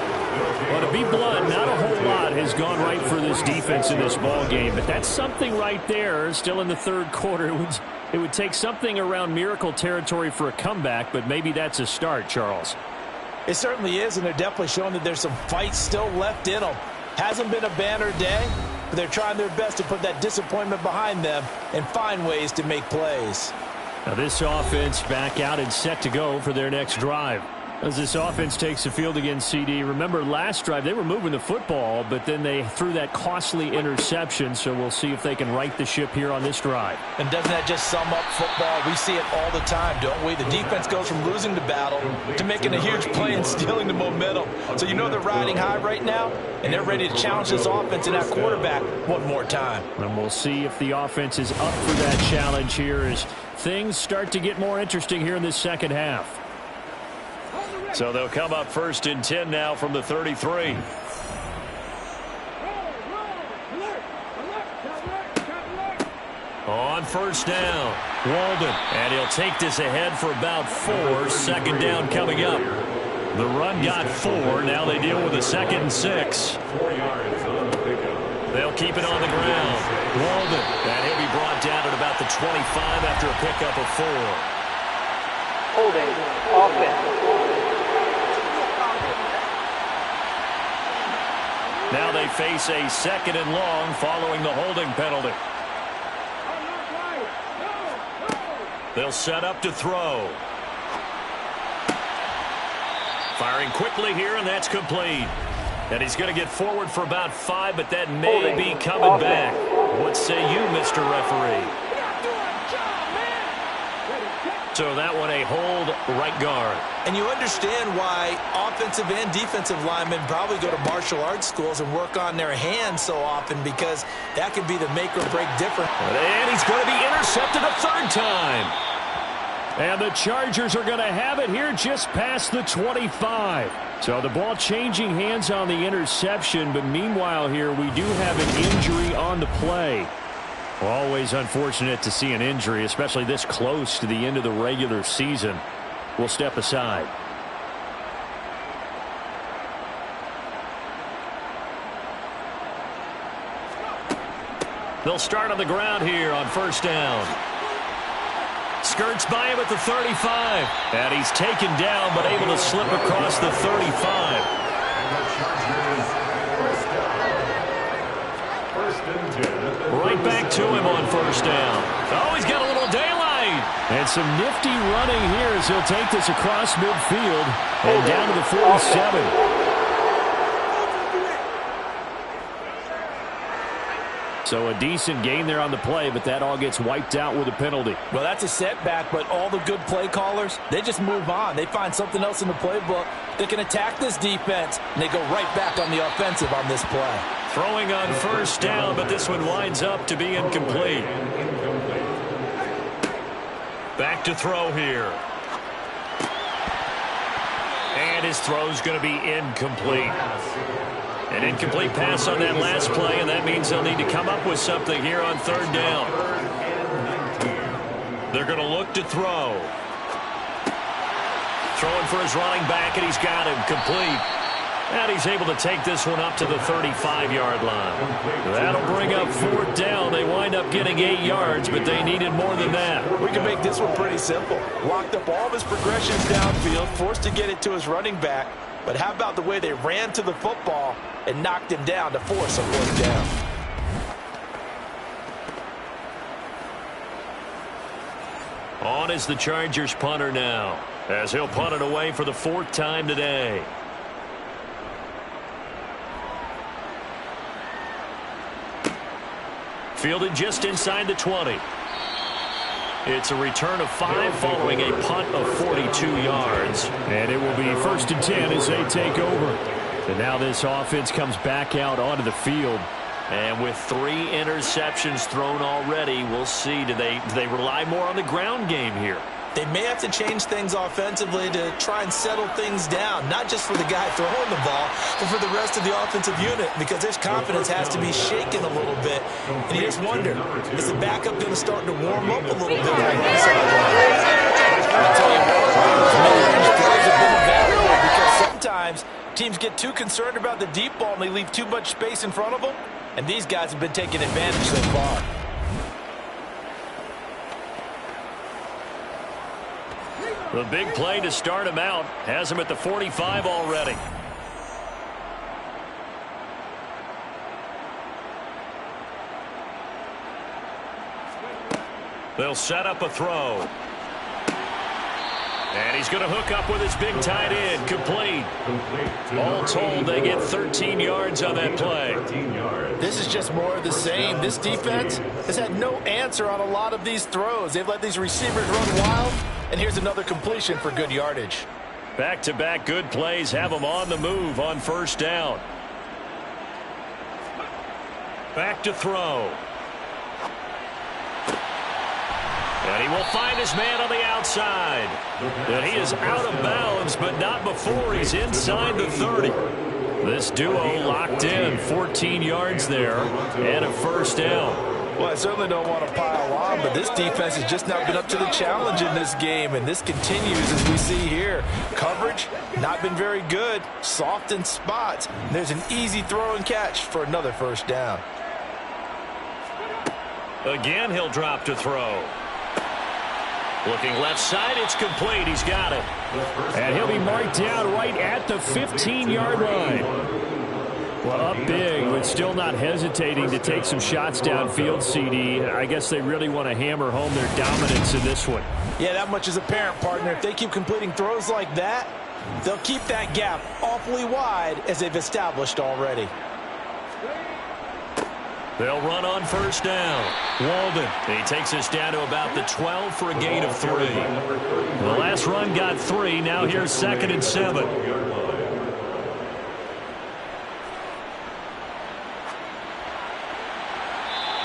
Well, to be blunt, not a whole lot has gone right for this defense in this ball game, but that's something right there. Still in the third quarter, it would take something around miracle territory for a comeback, but maybe that's a start, Charles. It certainly is, and they're definitely showing that there's some fight still left in them. Hasn't been a banner day, but they're trying their best to put that disappointment behind them and find ways to make plays. Now this offense back out and set to go for their next drive. As this offense takes the field against CD, remember last drive they were moving the football, but then they threw that costly interception, so we'll see if they can right the ship here on this drive. And doesn't that just sum up football? We see it all the time, don't we? The defense goes from losing the battle to making a huge play and stealing the momentum. So you know they're riding high right now, and they're ready to challenge this offense and that quarterback one more time. And we'll see if the offense is up for that challenge here as things start to get more interesting here in this second half. So they'll come up 1st and 10 now from the 33. On 1st down, Walden. And he'll take this ahead for about 4. 2nd down coming up. The run got 4. Now they deal with a 2nd and 6. 4 yards on the pickup. They'll keep it on the ground. Walden. And he'll be brought down at about the 25 after a pickup of 4. Holding offense. Now they face a 2nd and long following the holding penalty. They'll set up to throw. Firing quickly here, and that's complete. And he's going to get forward for about 5, but that may be coming back. What say you, Mr. Referee? So that one a hold right guard. And you understand why offensive and defensive linemen probably go to martial arts schools and work on their hands so often, because that could be the make or break difference. And he's going to be intercepted a 3rd time. And the Chargers are going to have it here just past the 25. So the ball changing hands on the interception, but meanwhile here we do have an injury on the play. Always unfortunate to see an injury, especially this close to the end of the regular season. We'll step aside. They'll start on the ground here on 1st down. Skirts by him at the 35. And he's taken down, but able to slip across the 35. Right back to him on 1st down. Oh, he's got a little daylight. And some nifty running here as he'll take this across midfield and down to the 47. So a decent gain there on the play, but that all gets wiped out with a penalty. Well, that's a setback, but all the good play callers, they just move on. They find something else in the playbook. They can attack this defense, and they go right back on the offensive on this play. Throwing on 1st down, but this one winds up to be incomplete. Back to throw here. And his throw's going to be incomplete. An incomplete pass on that last play, and that means they'll need to come up with something here on third down. They're going to look to throw. Throwing for his running back, and he's got him complete. And he's able to take this one up to the 35-yard line. That'll bring up fourth down. They wind up getting 8 yards, but they needed more than that. We can make this one pretty simple. Locked up all of his progressions downfield, forced to get it to his running back. But how about the way they ran to the football and knocked him down to force a fourth down? On is the Chargers punter now, as he'll punt it away for the 4th time today. Fielded just inside the 20. It's a return of 5 following a punt of 42 yards. And it will be 1st and 10 as they take over. And now this offense comes back out onto the field. And with 3 interceptions thrown already, we'll see. Do they rely more on the ground game here? They may have to change things offensively to try and settle things down, not just for the guy throwing the ball, but for the rest of the offensive unit, because his confidence has to be shaken a little bit. And you just wonder, is the backup going to start to warm up a little bit on the sideline? I'll tell you what, mid-range throws have been valuable because sometimes teams get too concerned about the deep ball and they leave too much space in front of them, and these guys have been taking advantage so far. The big play to start him out has him at the 45 already. They'll set up a throw. And he's going to hook up with his big tight end, complete. All told, they get 13 yards on that play. This is just more of the same. This defense has had no answer on a lot of these throws. They've let these receivers run wild, and here's another completion for good yardage. Back-to-back good plays have them on the move on 1st down. Back to throw. And he will find his man on the outside. And he is out of bounds, but not before he's inside the 30. This duo locked in, 14 yards there, and a 1st down. Well, I certainly don't want to pile on, but this defense has just not been up to the challenge in this game, and this continues as we see here. Coverage, not been very good, soft in spots. And there's an easy throw and catch for another 1st down. Again, he'll drop to throw. Looking left side, it's complete. He's got it. And he'll be marked down right at the 15-yard line. Well, up big, but still not hesitating to take some shots downfield, CD. I guess they really want to hammer home their dominance in this one. Yeah, that much is apparent, partner. If they keep completing throws like that, they'll keep that gap awfully wide as they've established already. They'll run on 1st down. Walden, he takes us down to about the 12 for a gain of 3. The last run got 3. Now here's 2nd and 7.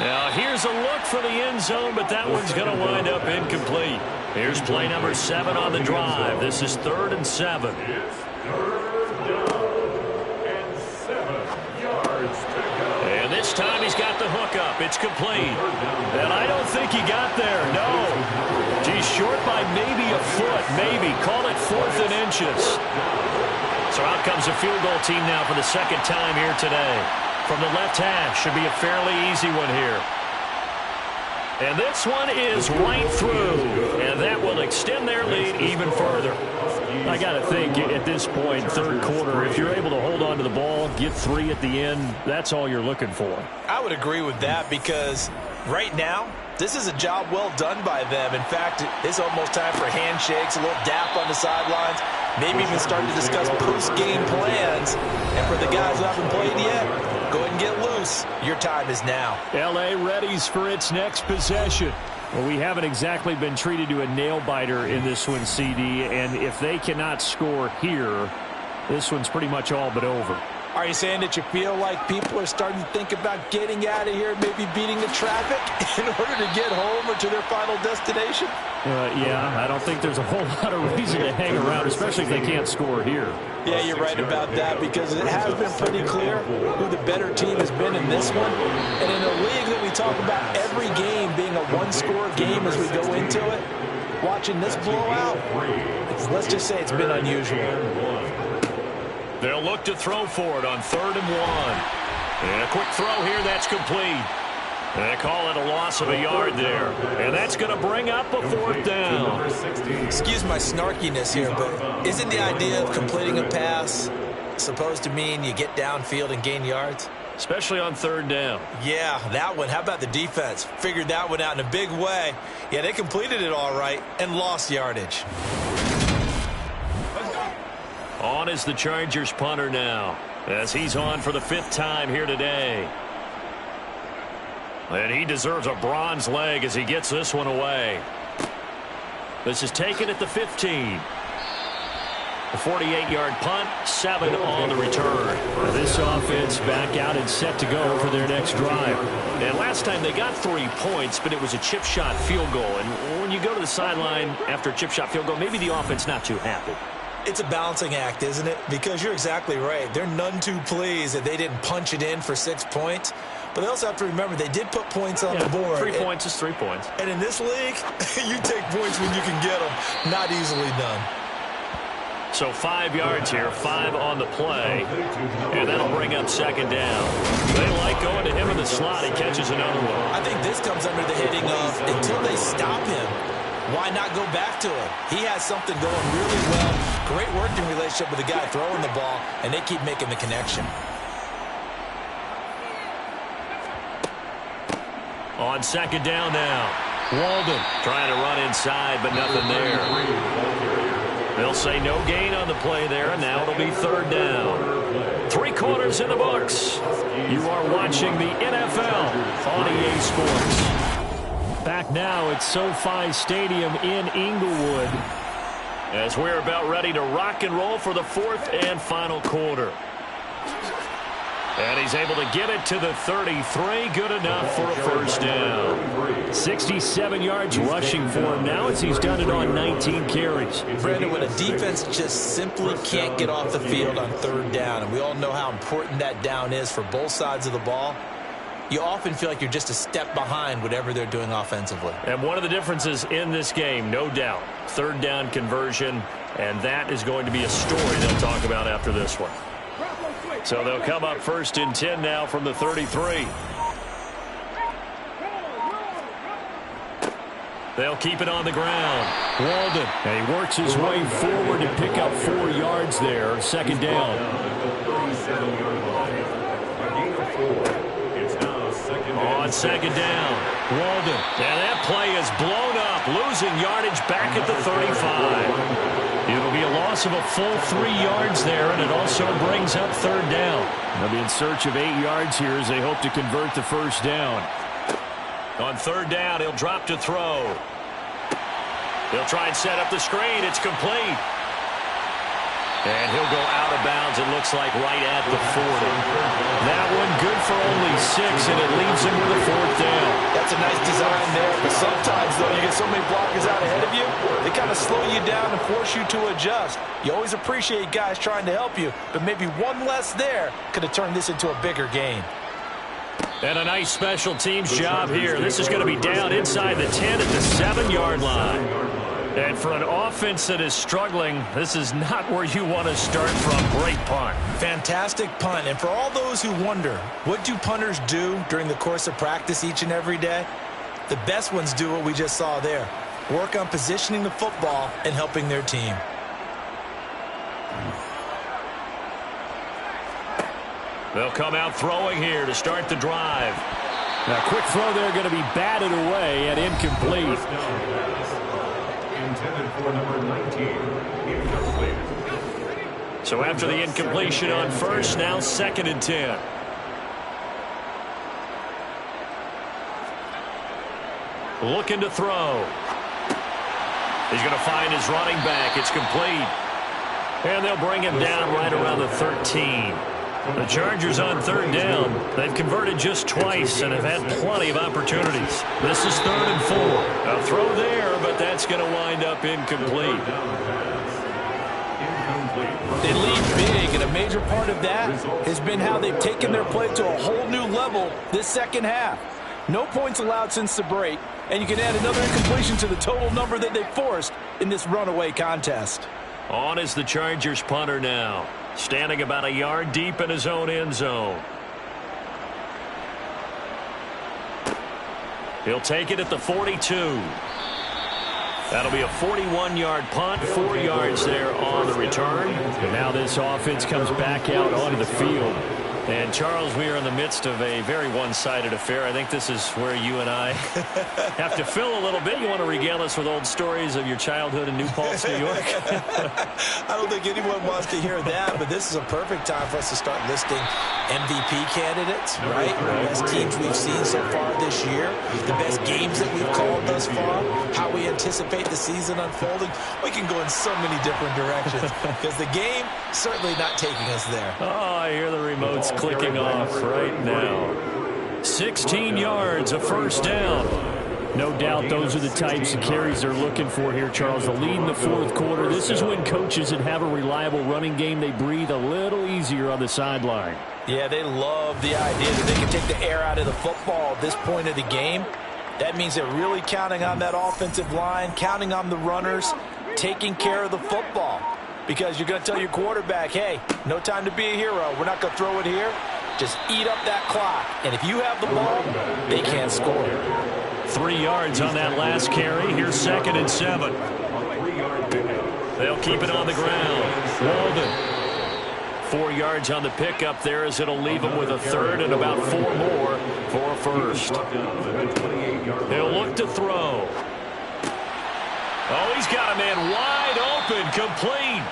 Now here's a look for the end zone, but that one's going to wind up incomplete. Here's play number 7 on the drive. This is 3rd and 7. It's 3rd down and 7 yards to go. And this time he's got the hookup. It's complete. And I don't think he got there. No. He's short by maybe a foot. Maybe. Call it 4th and inches. So out comes a field goal team now for the 2nd time here today. From the left hash. Should be a fairly easy one here. And this one is right through. And that will extend their lead even further. I got to think at this point, 3rd quarter, if you're able to hold on to the ball, get 3 at the end, that's all you're looking for. I would agree with that because right now, this is a job well done by them. In fact, it's almost time for handshakes, a little dap on the sidelines, maybe even starting to discuss post-game plans. And for the guys who haven't played yet, go ahead and get loose. Your time is now. L.A. readies for its next possession. Well, we haven't exactly been treated to a nail-biter in this one, CD, and if they cannot score here, this one's pretty much all but over. Are you saying that you feel like people are starting to think about getting out of here, maybe beating the traffic in order to get home or to their final destination? Yeah, I don't think there's a whole lot of reason to hang around, especially if they can't score here. Yeah, you're right about that, because it has been pretty clear who the better team has been in this one. And in a league that we talk about every game being a one-score game as we go into it, watching this blowout, let's just say it's been unusual. They'll look to throw for it on 3rd and 1. And a quick throw here, that's complete. They call it a loss of a yard there. And that's going to bring up a 4th down. Excuse my snarkiness here, but isn't the idea of completing a pass supposed to mean you get downfield and gain yards? Especially on 3rd down. Yeah, that one. How about the defense? Figured that one out in a big way. Yeah, they completed it all right and lost yardage. On is the Chargers punter now, as he's on for the 5th time here today. And he deserves a bronze leg as he gets this one away. This is taken at the 15. A 48-yard punt, 7 on the return. This offense back out and set to go for their next drive. And last time they got 3 points, but it was a chip shot field goal. And when you go to the sideline after a chip shot field goal, maybe the offense not too happy. It's a balancing act, isn't it? Because you're exactly right. They're none too pleased that they didn't punch it in for 6 points. But they also have to remember they did put points on the board. 3 points is 3 points. And in this league, you take points when you can get them. Not easily done. So 5 yards here, 5 on the play. And that'll bring up 2nd down. They like going to him in the slot. He catches another one. I think this comes under the heading of until they stop him, why not go back to him? He has something going really well. Great working relationship with the guy throwing the ball, and they keep making the connection. On 2nd down now. Walden trying to run inside, but nothing there. They'll say no gain on the play there, and now it'll be 3rd down. 3 quarters in the books. You are watching the NFL on EA Sports. Back now at SoFi Stadium in Inglewood, as we're about ready to rock and roll for the 4th and final quarter. And he's able to get it to the 33. Good enough for a 1st down. 67 yards rushing for him now as he's done it on 19 carries. Brandon, when a defense just simply can't get off the field on 3rd down, and we all know how important that down is for both sides of the ball, you often feel like you're just a step behind whatever they're doing offensively. And one of the differences in this game, no doubt, 3rd down conversion, and that is going to be a story they'll talk about after this one. So they'll come up 1st and 10 now from the 33. They'll keep it on the ground. Walden, and he works his way forward to pick up 4 yards there. 2nd down. On 2nd down, Walden. And that play is blown up, losing yardage back at the 35. It'll be a loss of a full 3 yards there, and it also brings up 3rd down. They'll be in search of 8 yards here as they hope to convert the 1st down. On 3rd down, he'll drop to throw. He'll try and set up the screen. It's complete. And he'll go out of bounds, it looks like, right at the 40. That one good for only 6, and it leaves him with a 4th down. That's a nice design there, but sometimes, though, you get so many blockers out ahead of you, they kind of slow you down and force you to adjust. You always appreciate guys trying to help you, but maybe one less there could have turned this into a bigger game. And a nice special teams job here. This is going to be down inside the 10 at the 7-yard line. And for an offense that is struggling, this is not where you want to start from. Great punt. Fantastic punt. And for all those who wonder, what do punters do during the course of practice each and every day? The best ones do what we just saw there. Work on positioning the football and helping their team. They'll come out throwing here to start the drive. Now, quick throw there going to be batted away and incomplete. Intended for number 19, incomplete. So after the incompletion on 1st, now 2nd and 10. Looking to throw. He's going to find his running back. It's complete. And they'll bring him down right around the 13. The Chargers on third down. They've converted just twice and have had plenty of opportunities. This is 3rd and 4. A throw there, but that's going to wind up incomplete. They lead big, and a major part of that has been how they've taken their play to a whole new level this second half. No points allowed since the break, and you can add another incompletion to the total number that they forced in this runaway contest. On is the Chargers punter now, standing about a yard deep in his own end zone. He'll take it at the 42. That'll be a 41-yard punt, 4 yards there on the return. And now this offense comes back out onto the field. And, Charles, we are in the midst of a very one-sided affair. I think this is where you and I have to fill a little bit. You want to regale us with old stories of your childhood in New Paltz, New York? I don't think anyone wants to hear that, but this is a perfect time for us to start listing MVP candidates, right? The best teams we've seen so far this year, the best games that we've called thus far, how we anticipate the season unfolding. We can go in so many different directions because the game certainly not taking us there. Oh, I hear the remotes clicking off right now. 16 yards, a first down. No doubt those are the types of carries they're looking for here, Charles. The lead in the fourth quarter. This is when coaches that have a reliable running game, they breathe a little easier on the sideline. Yeah, they love the idea that they can take the air out of the football at this point of the game. That means they're really counting on that offensive line, counting on the runners, taking care of the football. Because you're going to tell your quarterback, hey, no time to be a hero. We're not going to throw it here. Just eat up that clock. And if you have the ball, they can't score. 3 yards on that last carry. Here's 2nd and 7. They'll keep it on the ground. Walden. 4 yards on the pickup there as it'll leave them with a third and about 4 more for a first. He'll look to throw. Oh, he's got a man wide open, complete.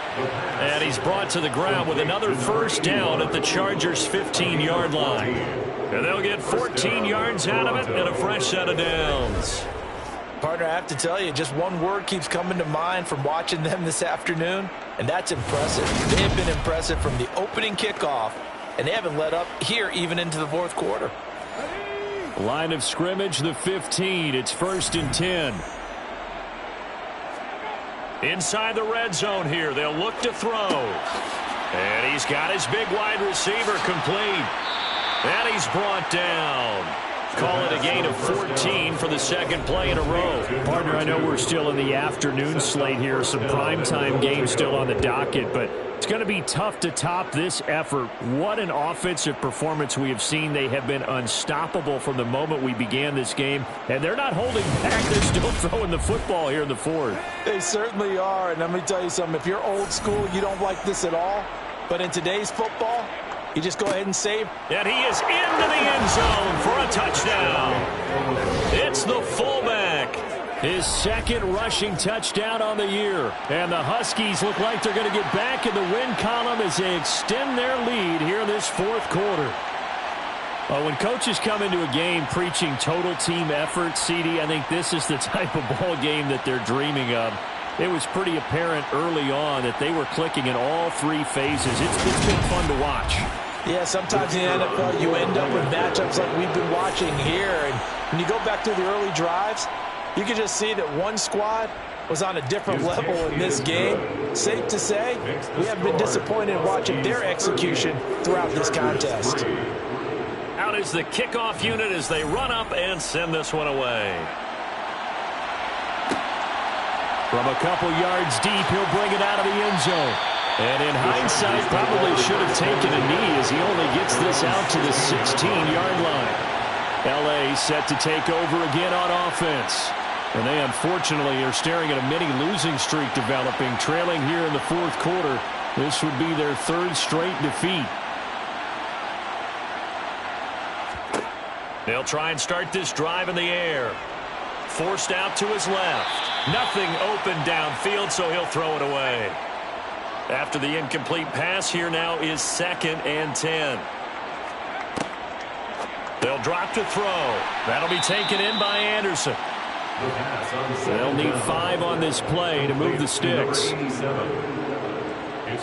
And he's brought to the ground with another first down at the Chargers' 15-yard line. And they'll get 14 yards out of it and a fresh set of downs. Partner, I have to tell you, just one word keeps coming to mind from watching them this afternoon, and that's impressive. They have been impressive from the opening kickoff, and they haven't let up here even into the fourth quarter. Line of scrimmage, the 15. It's 1st and 10. Inside the red zone here, they'll look to throw. And he's got his big wide receiver complete. And he's brought down. Call it a gain of 14 for the second play in a row. Partner, I know we're still in the afternoon slate here. Some primetime games still on the docket, but it's going to be tough to top this effort. What an offensive performance we have seen. They have been unstoppable from the moment we began this game, and they're not holding back. They're still throwing the football here in the fourth. They certainly are, and let me tell you something. If you're old school, you don't like this at all, but in today's football, you just go ahead and save. And he is into the end zone for a touchdown. It's the fullback. His second rushing touchdown on the year. And the Huskies look like they're going to get back in the win column as they extend their lead here in this fourth quarter. When coaches come into a game preaching total team effort, CD, I think this is the type of ball game that they're dreaming of. It was pretty apparent early on that they were clicking in all 3 phases. It's been fun to watch. Yeah, sometimes in the NFL you end up with matchups like we've been watching here. And when you go back to the early drives, you can just see that one squad was on a different level in this game. Safe to say, we have been disappointed watching their execution throughout this contest. Out is the kickoff unit as they run up and send this one away. From a couple yards deep, he'll bring it out of the end zone. And in hindsight, probably should have taken a knee as he only gets this out to the 16-yard line. L.A. set to take over again on offense. And they unfortunately are staring at a mini losing streak developing, trailing here in the fourth quarter. This would be their 3rd straight defeat. They'll try and start this drive in the air. Forced out to his left. Nothing open downfield, so he'll throw it away. After the incomplete pass, here now is 2nd and 10. They'll drop to throw. That'll be taken in by Anderson. They'll need 5 on this play to move the sticks. It's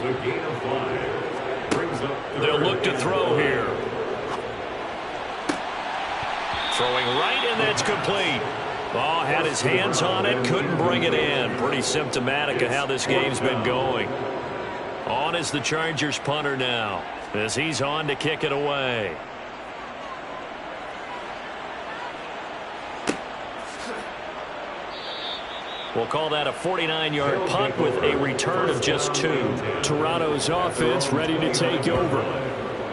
a gain of 5. Brings brings up They'll look to throw here. Throwing right, and that's complete. Oh, had his hands on it, couldn't bring it in. Pretty symptomatic of how this game's been going. On is the Chargers punter now, as he's on to kick it away. We'll call that a 49-yard punt with a return of just 2. Toronto's offense ready to take over.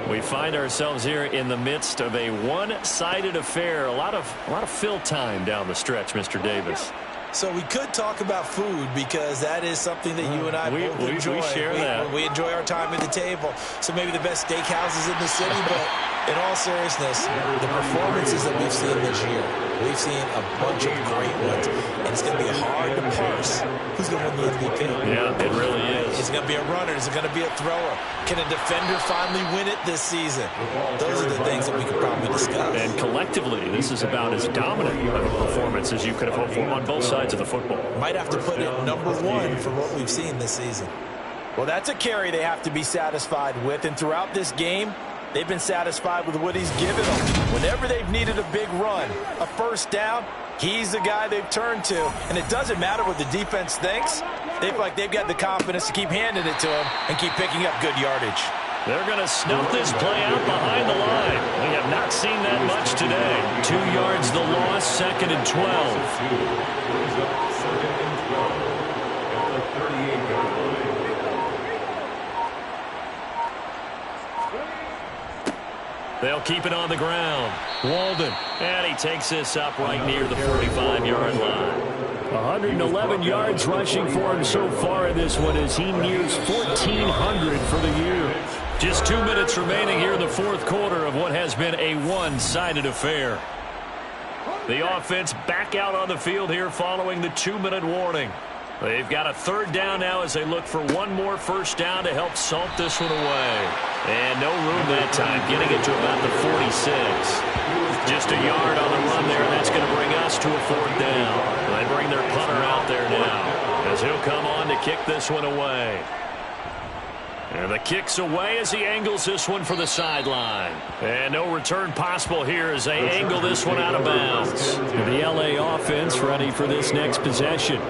We find ourselves here in the midst of a one-sided affair. A lot of fill time down the stretch, Mr. Davis. So we could talk about food because that is something that you and I both enjoy. We share that. We enjoy our time at the table. So maybe the best steakhouses in the city, but in all seriousness, the performances that we've seen this year, we've seen a bunch of great ones, and it's going to be hard to parse who's going to win the MVP. Yeah, it really is. Is it going to be a runner? Is it going to be a thrower? Can a defender finally win it this season? Those are the things that we could probably discuss. And collectively, this is about as dominant of a performance as you could have hoped for on both sides of the football. Might have to put it #1 for what we've seen this season. Well, that's a carry they have to be satisfied with, and throughout this game, they've been satisfied with what he's given them. Whenever they've needed a big run, a first down, he's the guy they've turned to. And it doesn't matter what the defense thinks. They feel like they've got the confidence to keep handing it to him and keep picking up good yardage. They're going to snuff this play out behind the line. We have not seen that much today. 2 yards the loss, 2nd and 12. brings up 2nd and 12 at the 38-yard line. They'll keep it on the ground. Walden, and he takes this up right near the 45-yard line. 111 yards rushing for him so far in this one as he nears 1,400 for the year. Just 2 minutes remaining here in the fourth quarter of what has been a one-sided affair. The offense back out on the field here following the 2-minute warning. They've got a 3rd down now as they look for one more first down to help salt this one away. And no room that time, getting it to about the 46. Just a yard on the run there, and that's going to bring us to a 4th down. They bring their punter out there now as he'll come on to kick this one away. And the kick's away as he angles this one for the sideline. And no return possible here as they angle this one out of bounds. The LA offense ready for this next possession.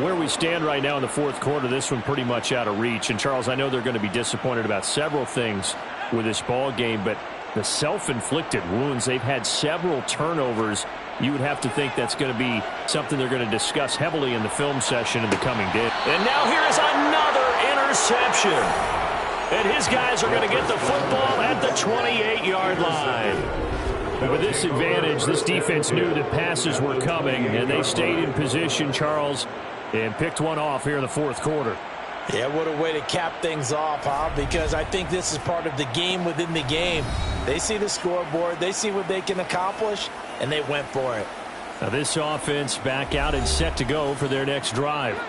Where we stand right now in the fourth quarter, this one pretty much out of reach. And, Charles, I know they're going to be disappointed about several things with this ball game, but the self-inflicted wounds, they've had several turnovers. You would have to think that's going to be something they're going to discuss heavily in the film session in the coming days. And now here is another interception. And his guys are going to get the football at the 28-yard line. With this advantage, this defense knew that passes were coming, and they stayed in position, Charles, and picked one off here in the fourth quarter. Yeah, what a way to cap things off, huh? Because I think this is part of the game within the game. They see the scoreboard, they see what they can accomplish, and they went for it. Now this offense back out and set to go for their next drive.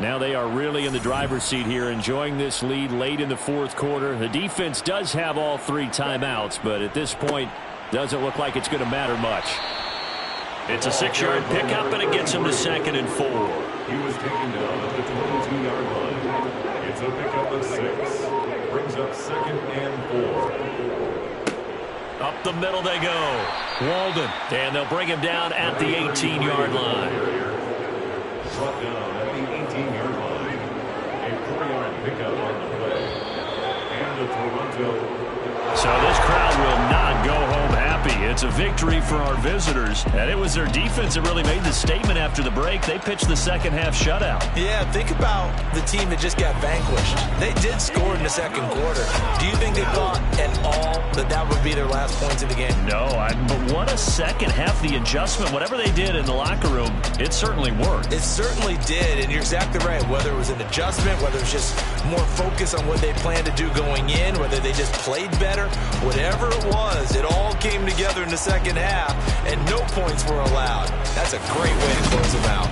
Now they are really in the driver's seat here, enjoying this lead late in the fourth quarter. The defense does have all 3 timeouts, but at this point, doesn't look like it's going to matter much. It's a 6-yard pickup, and it gets him to 2nd and 4. He was taken down at the 22-yard line. It's a pickup of 6. Brings up 2nd and 4. Up the middle they go. Walden, and they'll bring him down at the 18-yard line. Brought down at the 18-yard line. A 4-yard pickup on the play. And the Toronto. So this crowd will not go home happy. It's a victory for our visitors, and it was their defense that really made the statement after the break. They pitched the second-half shutout. Yeah, think about the team that just got vanquished. They did score in the second quarter. Do you think they thought at all that that would be their last points of the game? No, but what a second half. The adjustment, whatever they did in the locker room, it certainly worked. It certainly did, and you're exactly right. Whether it was an adjustment, whether it was just more focus on what they planned to do going in, whether they just played better, whatever it was, it all came together in the second half, and no points were allowed. That's a great way to close them out.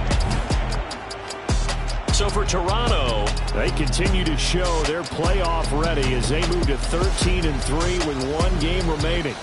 So for Toronto, they continue to show they're playoff ready as they move to 13-3 with 1 game remaining.